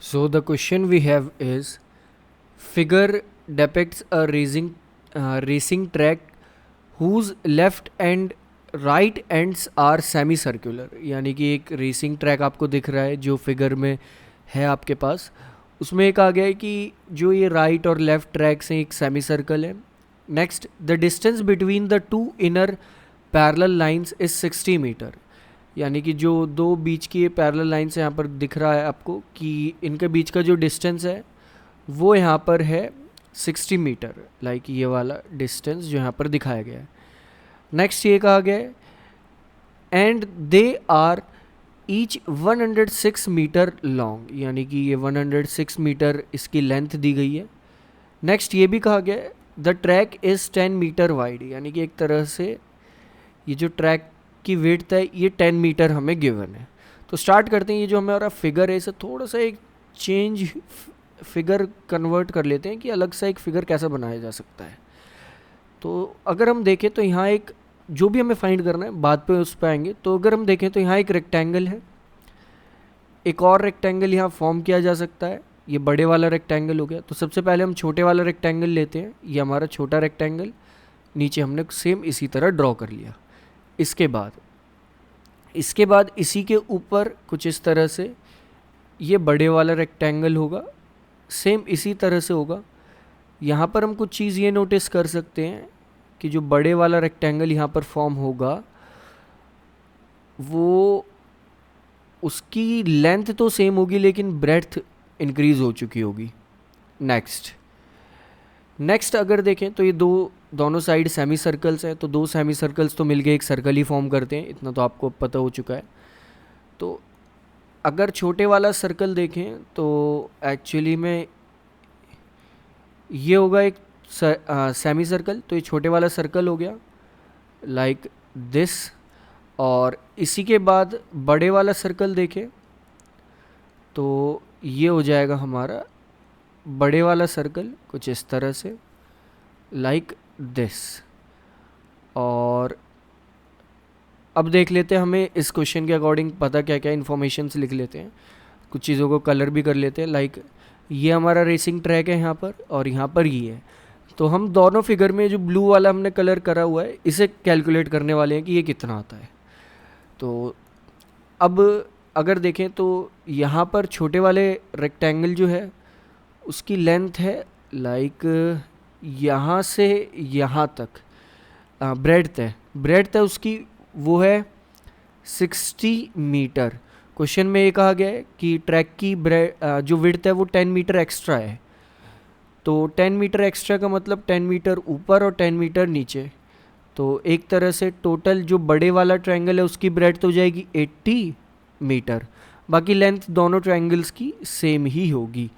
So the question we have is figure depicts a racing track whose left and right ends are semi circular, यानी कि एक racing track आपको दिख रहा है जो फिगर में है आपके पास। उसमें एक आ गया है कि जो ये राइट और लेफ्ट ट्रैक्स हैं एक सेमी सर्कल है। Next, the distance between the two inner parallel lines is 60 metre, यानी कि जो दो बीच की ये पैरेलल लाइंस यहाँ पर दिख रहा है आपको कि इनके बीच का जो डिस्टेंस है वो यहाँ पर है 60 मीटर, लाइक ये वाला डिस्टेंस जो यहाँ पर दिखाया गया है। नेक्स्ट ये कहा गया है and they are each 106 metre long, यानी कि ये 106 मीटर इसकी लेंथ दी गई है। नेक्स्ट ये भी कहा गया है the track is 10 metre wide, यानी कि एक तरह से ये जो ट्रैक की विड्थ है ये 10 मीटर हमें गिवन है। तो स्टार्ट करते हैं। ये जो हमारा फिगर है इसे थोड़ा सा एक चेंज फिगर कन्वर्ट कर लेते हैं कि अलग सा एक फिगर कैसा बनाया जा सकता है। तो अगर हम देखें तो यहाँ एक जो भी हमें फाइंड करना है बाद पे उस पर आएंगे। तो अगर हम देखें तो यहाँ एक रेक्टेंगल है, एक और रेक्टेंगल यहाँ फॉर्म किया जा सकता है। ये बड़े वाला रेक्टेंगल हो गया। तो सबसे पहले हम छोटे वाला रेक्टेंगल लेते हैं। ये हमारा छोटा रेक्टेंगल नीचे हमने सेम इसी तरह ड्रॉ कर लिया। इसके बाद इसी के ऊपर कुछ इस तरह से ये बड़े वाला रेक्टेंगल होगा, सेम इसी तरह से होगा। यहाँ पर हम कुछ चीज़ ये नोटिस कर सकते हैं कि जो बड़े वाला रेक्टेंगल यहाँ पर फॉर्म होगा वो उसकी लेंथ तो सेम होगी लेकिन ब्रेड्थ इंक्रीज़ हो चुकी होगी। नेक्स्ट अगर देखें तो ये दोनों साइड सेमी सर्कल्स हैं, तो दो सेमी सर्कल्स तो मिलके एक सर्कल ही फॉर्म करते हैं, इतना तो आपको पता हो चुका है। तो अगर छोटे वाला सर्कल देखें तो एक्चुअली में ये होगा एक सेमी सर्कल। तो ये छोटे वाला सर्कल हो गया लाइक दिस। और इसी के बाद बड़े वाला सर्कल देखें तो ये हो जाएगा हमारा बड़े वाला सर्कल कुछ इस तरह से लाइक दिस। और अब देख लेते हैं, हमें इस क्वेश्चन के अकॉर्डिंग पता क्या क्या इन्फॉर्मेशंस लिख लेते हैं, कुछ चीज़ों को कलर भी कर लेते हैं। लाइक ये हमारा रेसिंग ट्रैक है यहाँ पर और यहाँ पर ये है। तो हम दोनों फिगर में जो ब्लू वाला हमने कलर करा हुआ है इसे कैलकुलेट करने वाले हैं कि ये कितना आता है। तो अब अगर देखें तो यहाँ पर छोटे वाले रेक्टेंगल जो है उसकी लेंथ है लाइक यहाँ से यहाँ तक ब्रेड्थ है उसकी वो है 60 मीटर। क्वेश्चन में ये कहा गया है कि ट्रैक की जो विड्थ है वो 10 मीटर एक्स्ट्रा है। तो 10 मीटर एक्स्ट्रा का मतलब 10 मीटर ऊपर और 10 मीटर नीचे। तो एक तरह से टोटल जो बड़े वाला ट्रायंगल है उसकी ब्रेड्थ हो जाएगी 80 मीटर। बाकी लेंथ दोनों ट्रायंगल्स की सेम ही होगी।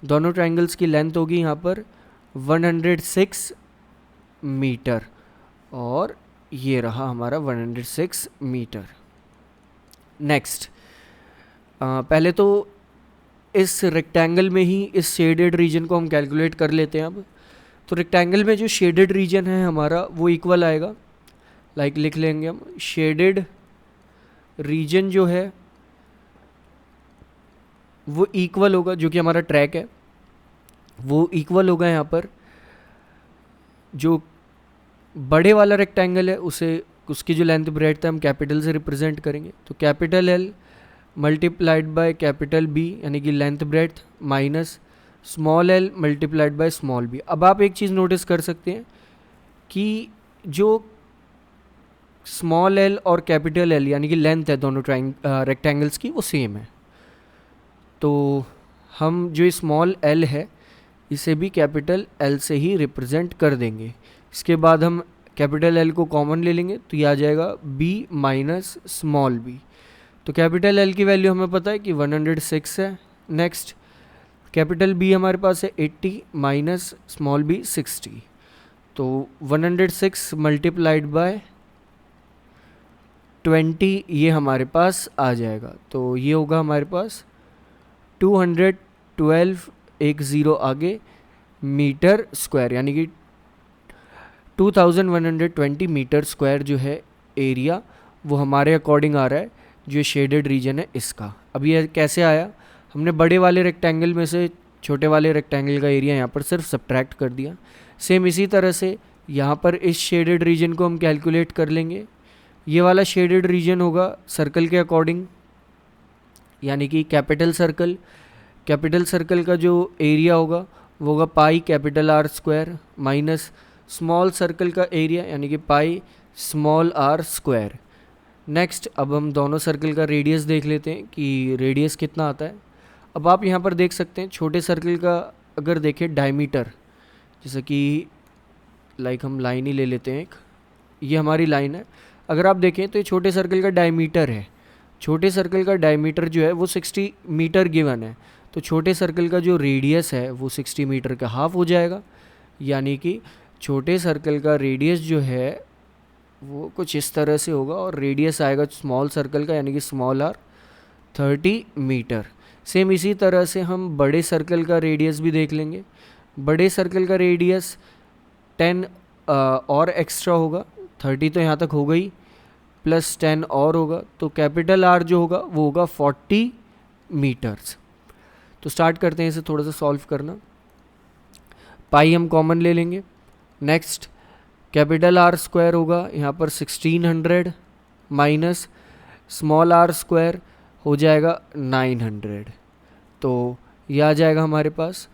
दोनों ट्रायंगल्स की लेंथ होगी यहाँ पर 106 मीटर और ये रहा हमारा 106 मीटर। नेक्स्ट, पहले तो इस रेक्टेंगल में ही इस शेडेड रीजन को हम कैलकुलेट कर लेते हैं। अब तो रेक्टेंगल में जो शेडेड रीजन है हमारा वो इक्वल आएगा, लाइक लिख लेंगे हम शेडेड रीजन जो है वो इक्वल होगा, जो कि हमारा ट्रैक है वो इक्वल होगा यहाँ पर जो बड़े वाला रेक्टेंगल है उसे उसकी जो लेंथ ब्रेड्थ है हम कैपिटल से रिप्रेजेंट करेंगे। तो capital L multiplied by capital B यानी कि length breadth minus small l multiplied by small b. अब आप एक चीज़ नोटिस कर सकते हैं कि जो स्मॉल एल और कैपिटल एल यानी कि लेंथ है दोनों रेक्टेंगल्स की वो सेम है। तो हम जो स्मॉल एल है इसे भी कैपिटल एल से ही रिप्रेजेंट कर देंगे। इसके बाद हम कैपिटल एल को कॉमन ले लेंगे तो ये आ जाएगा बी माइनस स्मॉल बी। तो कैपिटल एल की वैल्यू हमें पता है कि 106 है। नेक्स्ट, कैपिटल बी हमारे पास है 80 माइनस स्मॉल बी 60। तो 106 मल्टीप्लाइड बाय 20 ये हमारे पास आ जाएगा। तो ये होगा हमारे पास 212 एक ज़ीरो आगे मीटर स्क्वायर, यानी कि 2120 मीटर स्क्वायर जो है एरिया वो हमारे अकॉर्डिंग आ रहा है जो शेडेड रीजन है इसका। अब ये कैसे आया, हमने बड़े वाले रेक्टेंगल में से छोटे वाले रेक्टेंगल का एरिया यहाँ पर सिर्फ सब्ट्रैक्ट कर दिया। सेम इसी तरह से यहाँ पर इस शेडेड रीजन को हम कैलकुलेट कर लेंगे। ये वाला शेडेड रीजन होगा सर्कल के अकॉर्डिंग, यानी कि कैपिटल सर्कल का जो एरिया होगा वो होगा pi capital R square minus small circle का एरिया यानी कि pi small r square. Next अब हम दोनों सर्कल का रेडियस देख लेते हैं कि रेडियस कितना आता है। अब आप यहाँ पर देख सकते हैं छोटे सर्कल का अगर देखें डायमीटर, जैसे कि लाइक हम लाइन ही ले लेते हैं एक, ये हमारी लाइन है। अगर आप देखें तो ये छोटे सर्कल का डायमीटर है। छोटे सर्कल का डायमीटर जो है वो 60 मीटर गिवन है, तो छोटे सर्कल का जो रेडियस है वो 60 मीटर का हाफ हो जाएगा। यानी कि छोटे सर्कल का रेडियस जो है वो कुछ इस तरह से होगा और रेडियस आएगा स्मॉल सर्कल का यानी कि स्मॉल आर 30 मीटर। सेम इसी तरह से हम बड़े सर्कल का रेडियस भी देख लेंगे। बड़े सर्कल का रेडियस 10 और एक्स्ट्रा होगा, 30 तो यहाँ तक हो गई, प्लस 10 और होगा, तो कैपिटल आर जो होगा वो होगा 40 मीटर्स। तो स्टार्ट करते हैं इसे थोड़ा सा सॉल्व करना। पाई हम कॉमन ले लेंगे। नेक्स्ट कैपिटल आर स्क्वायर होगा यहाँ पर 1600 माइनस स्मॉल आर स्क्वायर हो जाएगा 900, तो ये आ जाएगा हमारे पास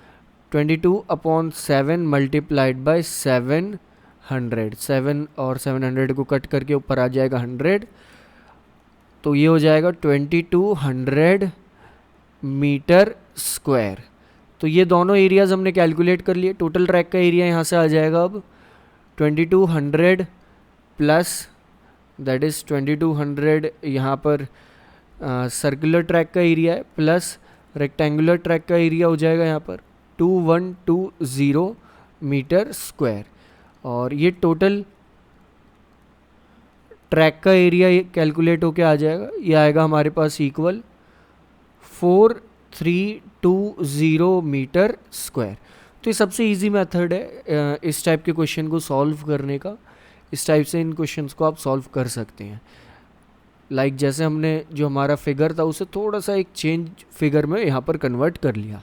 22/7 मल्टीप्लाइड बाई 700। 7 और 700 को कट करके ऊपर आ जाएगा 100, तो ये हो जाएगा 2200 मीटर स्क्वायर। तो ये दोनों एरियाज हमने कैलकुलेट कर लिए। टोटल ट्रैक का एरिया यहाँ से आ जाएगा अब 2200 प्लस दैट इज़ 2200 यहाँ पर सर्कुलर ट्रैक का एरिया है, प्लस रेक्टेंगुलर ट्रैक का एरिया हो जाएगा यहाँ पर 2120 मीटर स्क्वायर। और ये टोटल ट्रैक का एरिया कैलकुलेट होके आ जाएगा, ये आएगा हमारे पास इक्वल 4320 मीटर स्क्वायर। तो ये सबसे इजी मेथड है इस टाइप के क्वेश्चन को सॉल्व करने का। इस टाइप से इन क्वेश्चंस को आप सॉल्व कर सकते हैं। लाइक जैसे हमने जो हमारा फिगर था उसे थोड़ा सा एक चेंज फिगर में यहाँ पर कन्वर्ट कर लिया।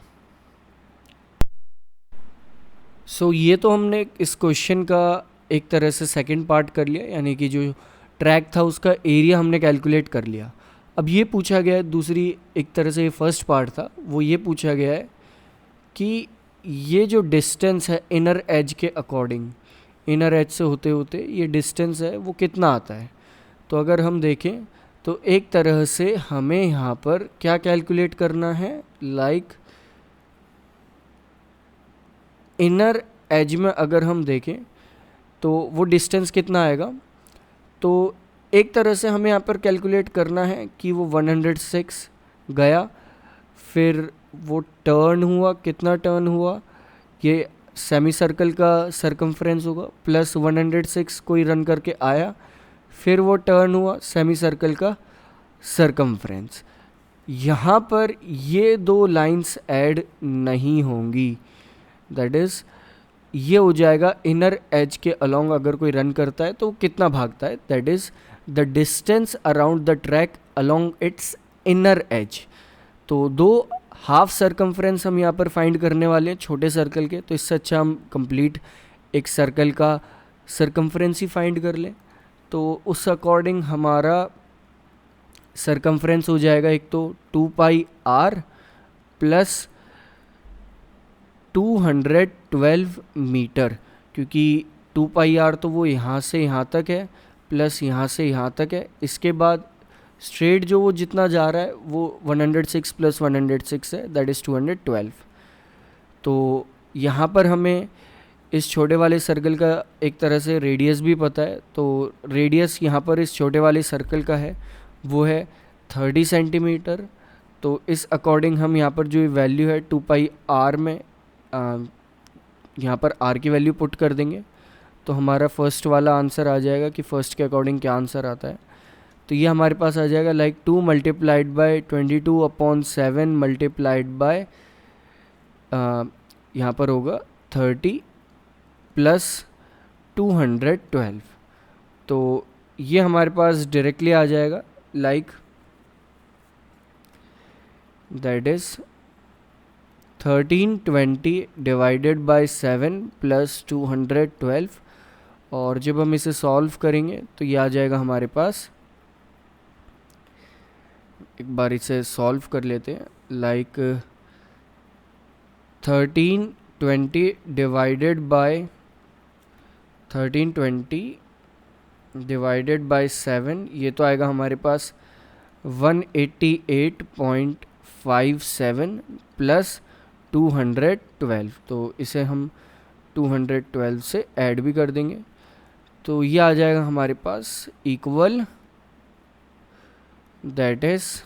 सो ये तो हमने इस क्वेश्चन का एक तरह से सेकंड पार्ट कर लिया, यानी कि जो ट्रैक था उसका एरिया हमने कैलकुलेट कर लिया। अब ये पूछा गया है दूसरी एक तरह से, ये फर्स्ट पार्ट था, वो ये पूछा गया है कि ये जो डिस्टेंस है इनर एज के अकॉर्डिंग, इनर एज से होते होते ये डिस्टेंस है वो कितना आता है। तो अगर हम देखें तो एक तरह से हमें यहाँ पर क्या कैलकुलेट करना है, लाइक इनर एज में अगर हम देखें तो वो डिस्टेंस कितना आएगा। तो एक तरह से हमें यहाँ पर कैलकुलेट करना है कि वो 106 गया, फिर वो टर्न हुआ, कितना टर्न हुआ, ये सेमी सर्कल का सरकमफ्रेंस होगा, प्लस 106 कोई रन करके आया, फिर वो टर्न हुआ सेमी सर्कल का सरकमफ्रेंस। यहाँ पर ये दो लाइंस ऐड नहीं होंगी, दैट इज़ ये हो जाएगा इनर एज के अलोंग अगर कोई रन करता है तो कितना भागता है, that is the distance around the track along it's inner as. तो दो हाफ सरकमफ्रेंस हम यहाँ पर फाइंड करने वाले हैं छोटे सर्कल के, तो इससे अच्छा हम कंप्लीट एक सर्कल का सरकमफ्रेंस ही फाइंड कर लें। तो उस अकॉर्डिंग हमारा सरकमफ्रेंस हो जाएगा एक तो 2πr प्लस 212 मीटर, क्योंकि 2πr तो वो यहाँ से यहाँ तक है प्लस यहाँ से यहाँ तक है। इसके बाद स्ट्रेट जो वो जितना जा रहा है वो 106 प्लस 106 है, दैट इज़ 212। तो यहाँ पर हमें इस छोटे वाले सर्कल का एक तरह से रेडियस भी पता है, तो रेडियस यहाँ पर इस छोटे वाले सर्कल का है वो है 30 सेंटीमीटर। तो इस अकॉर्डिंग हम यहाँ पर जो वैल्यू है 2πr में यहाँ पर r की वैल्यू पुट कर देंगे, तो हमारा फर्स्ट वाला आंसर आ जाएगा कि फर्स्ट के अकॉर्डिंग क्या आंसर आता है। तो ये हमारे पास आ जाएगा like 2 multiplied by 22/7 multiplied by यहाँ पर होगा 30 प्लस 212। तो ये हमारे पास डायरेक्टली आ जाएगा like that is 1320 divided by 7 plus 212, और जब हम इसे सॉल्व करेंगे तो ये आ जाएगा हमारे पास, एक बार इसे सॉल्व कर लेते हैं, लाइक 1320 डिवाइडेड बाय 7, ये तो आएगा हमारे पास 188.57 प्लस 212, तो इसे हम 212 से ऐड भी कर देंगे, तो ये आ जाएगा हमारे पास इक्वल, दैट इज़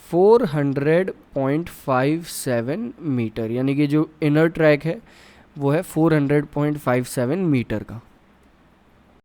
400.57 मीटर, यानी कि जो इनर ट्रैक है वो है 400.57 मीटर का।